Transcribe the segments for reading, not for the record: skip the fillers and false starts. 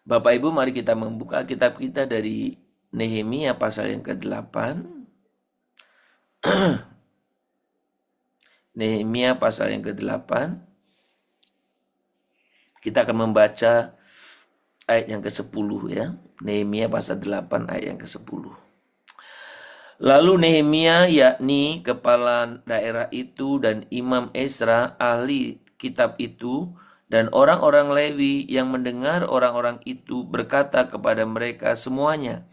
Bapak Ibu, mari kita membuka kitab kita dari Nehemia pasal yang ke-8. Nehemia pasal yang ke-8. Kita akan membaca ayat yang ke-10 ya. Nehemia pasal 8 ayat yang ke-10. Lalu Nehemia, yakni kepala daerah itu, dan Imam Ezra, ahli kitab itu, dan orang-orang Lewi yang mendengar orang-orang itu berkata kepada mereka semuanya,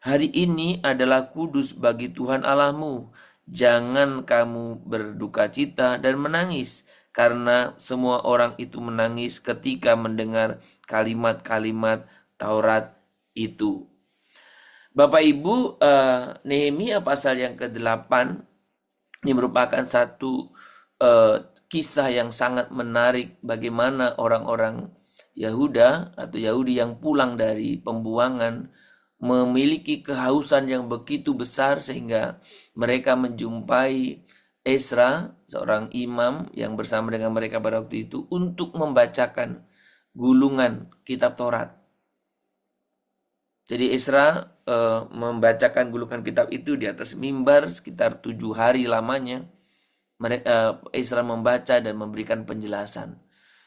"Hari ini adalah kudus bagi Tuhan Allahmu. Jangan kamu berduka cita dan menangis." Karena semua orang itu menangis ketika mendengar kalimat-kalimat Taurat itu. Bapak Ibu, Nehemia pasal yang ke-8 ini merupakan satu kisah yang sangat menarik bagaimana orang-orang Yahuda atau Yahudi yang pulang dari pembuangan memiliki kehausan yang begitu besar sehingga mereka menjumpai Ezra, seorang imam yang bersama dengan mereka pada waktu itu untuk membacakan gulungan kitab Taurat. Jadi Ezra membacakan gulungan kitab itu di atas mimbar sekitar 7 hari lamanya. Ezra membaca dan memberikan penjelasan.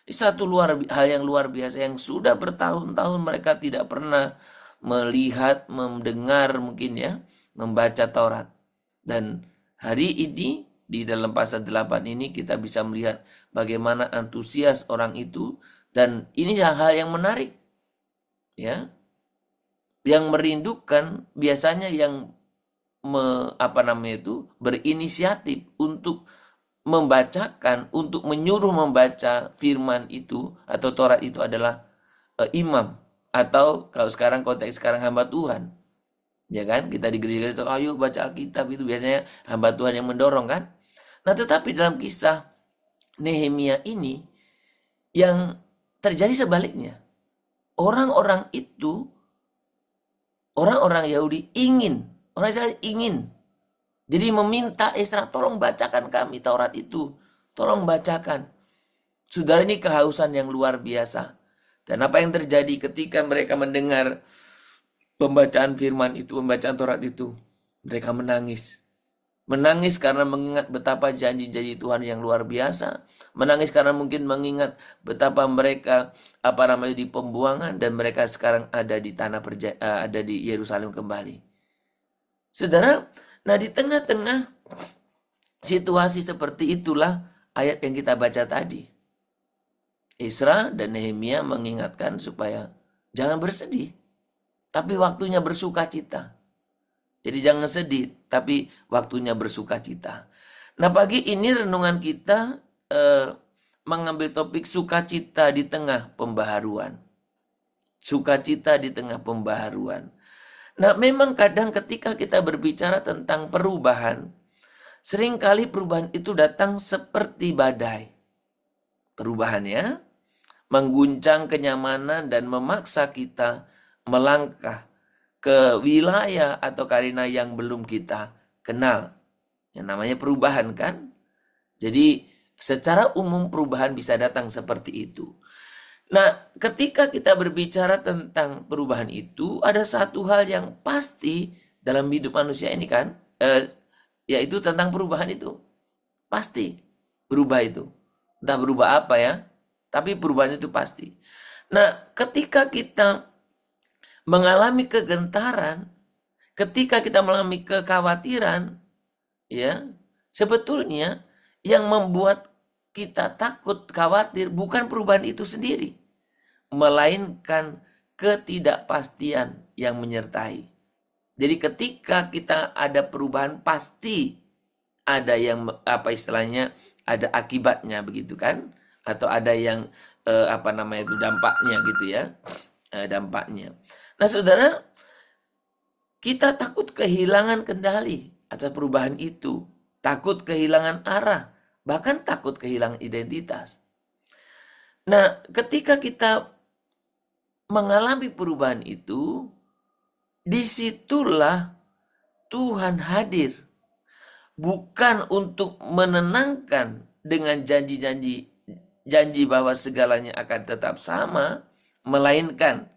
Ini satu hal yang luar biasa yang sudah bertahun-tahun mereka tidak pernah melihat, mendengar mungkin ya, membaca Taurat. Dan hari ini di dalam pasal 8 ini kita bisa melihat bagaimana antusias orang itu, dan ini hal yang menarik ya. Yang merindukan biasanya yang berinisiatif untuk membacakan, untuk menyuruh membaca firman itu atau Taurat itu adalah imam, atau kalau sekarang konteks sekarang hamba Tuhan. Ya kan? Kita di gereja itu, ayo baca Alkitab, itu biasanya hamba Tuhan yang mendorong kan? Nah, tetapi dalam kisah Nehemia ini yang terjadi sebaliknya. Orang-orang itu, orang-orang Yahudi orang Israel ingin. Jadi meminta Ezra, tolong bacakan kami Taurat itu. Tolong bacakan. Saudara, ini kehausan yang luar biasa. Dan apa yang terjadi ketika mereka mendengar pembacaan firman itu, pembacaan Taurat itu, mereka menangis. Menangis karena mengingat betapa janji-janji Tuhan yang luar biasa. Menangis karena mungkin mengingat betapa mereka di pembuangan dan mereka sekarang ada di ada di Yerusalem kembali. Saudara, nah di tengah-tengah situasi seperti itulah ayat yang kita baca tadi. Ezra dan Nehemia mengingatkan supaya jangan bersedih, tapi waktunya bersuka cita. Jadi jangan sedih, tapi waktunya bersuka cita. Nah, pagi ini renungan kita mengambil topik sukacita di tengah pembaharuan. Sukacita di tengah pembaharuan. Nah, memang kadang ketika kita berbicara tentang perubahan, seringkali perubahan itu datang seperti badai. Perubahannya mengguncang kenyamanan dan memaksa kita melangkah ke wilayah atau karena yang belum kita kenal. Yang namanya perubahan kan? Jadi secara umum perubahan bisa datang seperti itu. Nah, ketika kita berbicara tentang perubahan itu, ada satu hal yang pasti dalam hidup manusia ini kan, yaitu tentang perubahan itu. Pasti berubah itu. Entah berubah apa ya, tapi perubahan itu pasti. Nah, ketika kita mengalami kegentaran, ketika kita mengalami kekhawatiran, ya, sebetulnya yang membuat kita takut, khawatir bukan perubahan itu sendiri, melainkan ketidakpastian yang menyertai. Jadi ketika kita ada perubahan pasti ada yang ada akibatnya begitu kan, atau ada yang dampaknya gitu ya, dampaknya. Nah, saudara, kita takut kehilangan kendali atas perubahan itu, takut kehilangan arah, bahkan takut kehilangan identitas. Nah, ketika kita mengalami perubahan itu, disitulah Tuhan hadir. Bukan untuk menenangkan dengan janji bahwa segalanya akan tetap sama, melainkan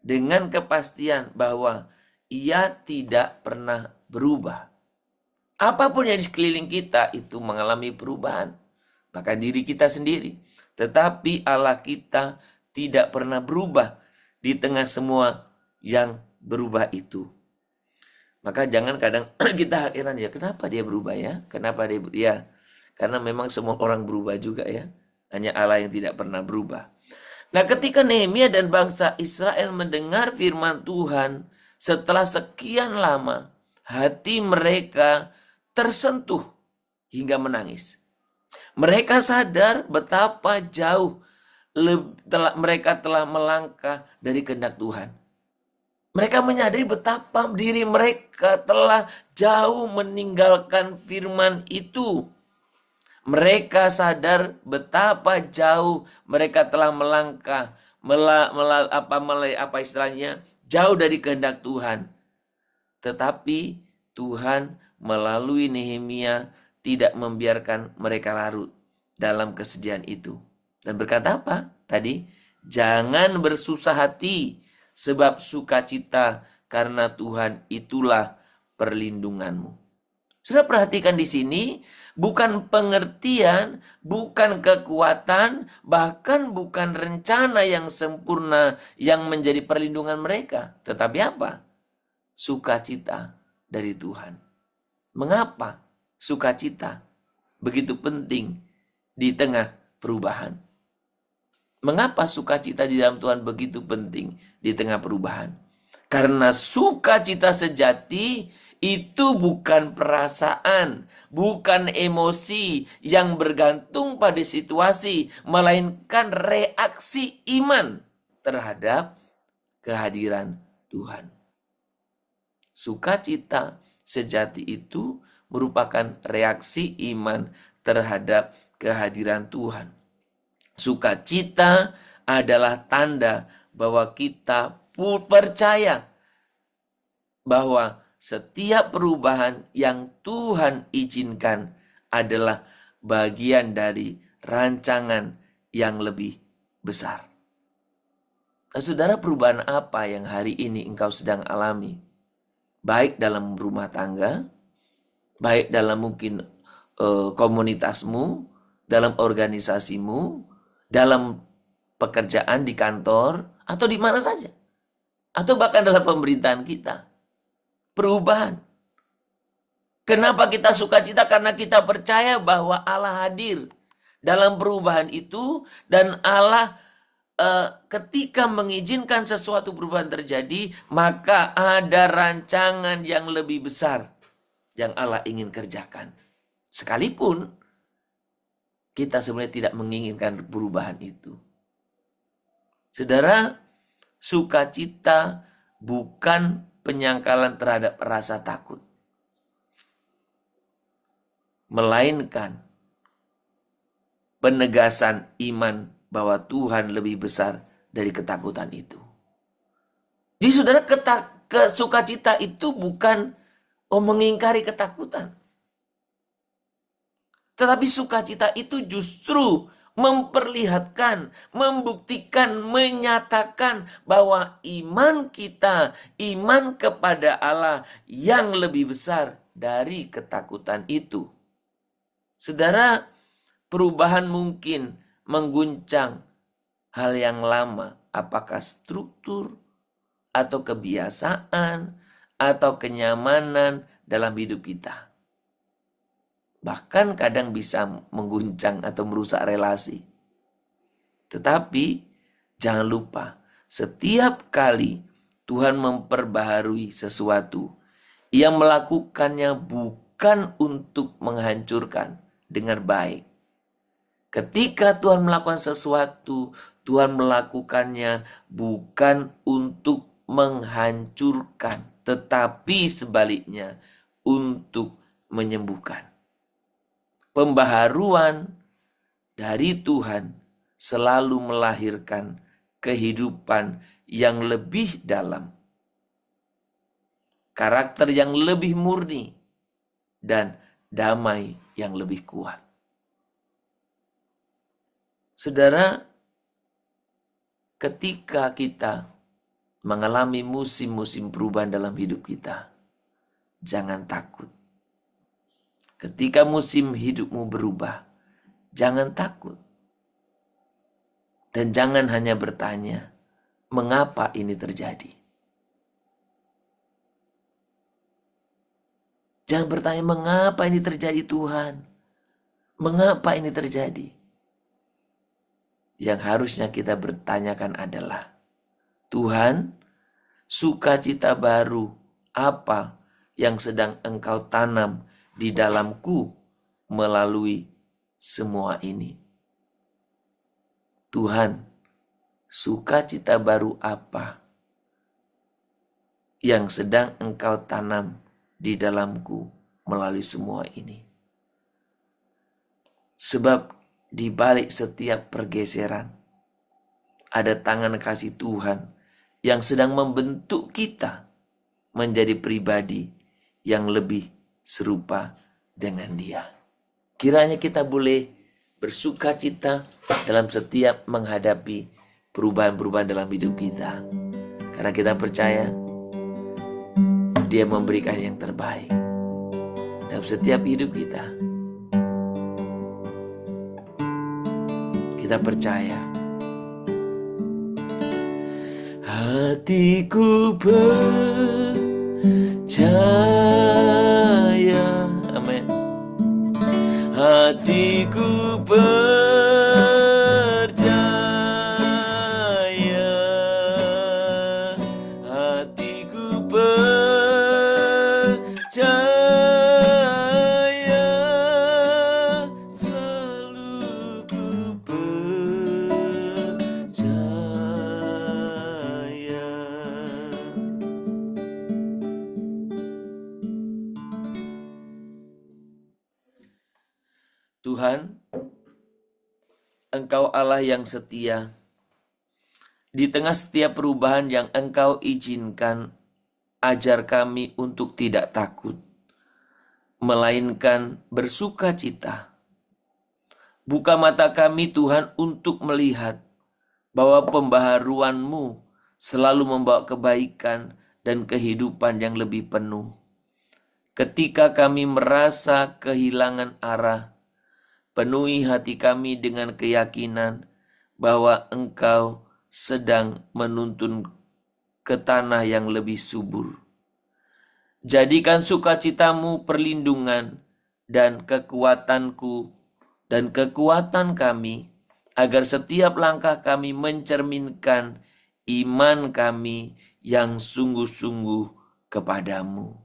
dengan kepastian bahwa Ia tidak pernah berubah. Apapun yang di sekeliling kita itu mengalami perubahan, bahkan diri kita sendiri. Tetapi Allah kita tidak pernah berubah di tengah semua yang berubah itu. Maka jangan kadang kita heran, ya kenapa dia berubah ya? Kenapa dia ya? Karena memang semua orang berubah juga ya. Hanya Allah yang tidak pernah berubah. Nah, ketika Nehemia dan bangsa Israel mendengar firman Tuhan setelah sekian lama, hati mereka tersentuh hingga menangis. Mereka sadar betapa jauh mereka telah melangkah dari kehendak Tuhan. Mereka menyadari betapa diri mereka telah jauh meninggalkan firman itu. Mereka sadar betapa jauh mereka telah melangkah, jauh dari kehendak Tuhan. Tetapi Tuhan melalui Nehemia tidak membiarkan mereka larut dalam kesedihan itu. Dan berkata apa? Tadi, jangan bersusah hati sebab sukacita karena Tuhan itulah perlindunganmu. Sudah perhatikan di sini, bukan pengertian, bukan kekuatan, bahkan bukan rencana yang sempurna yang menjadi perlindungan mereka. Tetapi apa? Sukacita dari Tuhan. Mengapa sukacita begitu penting di tengah perubahan? Mengapa sukacita di dalam Tuhan begitu penting di tengah perubahan? Karena sukacita sejati itu bukan perasaan, bukan emosi yang bergantung pada situasi, melainkan reaksi iman terhadap kehadiran Tuhan. Sukacita sejati itu merupakan reaksi iman terhadap kehadiran Tuhan. Sukacita adalah tanda bahwa kita percaya bahwa setiap perubahan yang Tuhan izinkan adalah bagian dari rancangan yang lebih besar. Nah, saudara, perubahan apa yang hari ini engkau sedang alami? Baik dalam rumah tangga, baik dalam mungkin komunitasmu, dalam organisasimu, dalam pekerjaan di kantor, atau di mana saja. Atau bahkan dalam pemerintahan kita. Perubahan. Kenapa kita sukacita? Karena kita percaya bahwa Allah hadir dalam perubahan itu, dan Allah ketika mengizinkan sesuatu perubahan terjadi, maka ada rancangan yang lebih besar yang Allah ingin kerjakan. Sekalipun kita sebenarnya tidak menginginkan perubahan itu. Saudara, sukacita bukan penyangkalan terhadap rasa takut, melainkan penegasan iman bahwa Tuhan lebih besar dari ketakutan itu. Jadi saudara, sukacita itu bukan mengingkari ketakutan. Tetapi sukacita itu justru memperlihatkan, membuktikan, menyatakan bahwa iman kita, iman kepada Allah yang lebih besar dari ketakutan itu. Saudara, perubahan mungkin mengguncang hal yang lama, apakah struktur atau kebiasaan atau kenyamanan dalam hidup kita. Bahkan kadang bisa mengguncang atau merusak relasi. Tetapi jangan lupa, setiap kali Tuhan memperbaharui sesuatu, Ia melakukannya bukan untuk menghancurkan. Dengar baik. Ketika Tuhan melakukan sesuatu, Tuhan melakukannya bukan untuk menghancurkan, tetapi sebaliknya untuk menyembuhkan. Pembaharuan dari Tuhan selalu melahirkan kehidupan yang lebih dalam, karakter yang lebih murni, dan damai yang lebih kuat. Saudara, ketika kita mengalami musim-musim perubahan dalam hidup kita, jangan takut. Ketika musim hidupmu berubah, jangan takut. Dan jangan hanya bertanya, mengapa ini terjadi? Jangan bertanya, mengapa ini terjadi Tuhan? Mengapa ini terjadi? Yang harusnya kita bertanyakan adalah, Tuhan, sukacita baru apa yang sedang Engkau tanam di dalamku melalui semua ini? Tuhan, sukacita baru apa yang sedang Engkau tanam di dalamku melalui semua ini? Sebab di balik setiap pergeseran ada tangan kasih Tuhan yang sedang membentuk kita menjadi pribadi yang lebih serupa dengan Dia. Kiranya kita boleh bersuka cita dalam setiap menghadapi perubahan-perubahan dalam hidup kita. Karena kita percaya Dia memberikan yang terbaik dalam setiap hidup kita. Kita percaya hatiku percaya, amin. Hatiku percaya, hatiku percaya. Tuhan, Engkau Allah yang setia. Di tengah setiap perubahan yang Engkau izinkan, ajar kami untuk tidak takut, melainkan bersuka cita. Buka mata kami Tuhan untuk melihat bahwa pembaharuan-Mu selalu membawa kebaikan dan kehidupan yang lebih penuh. Ketika kami merasa kehilangan arah, penuhi hati kami dengan keyakinan bahwa Engkau sedang menuntun ke tanah yang lebih subur. Jadikan sukacitamu perlindungan dan kekuatanku dan kekuatan kami, agar setiap langkah kami mencerminkan iman kami yang sungguh-sungguh kepadamu.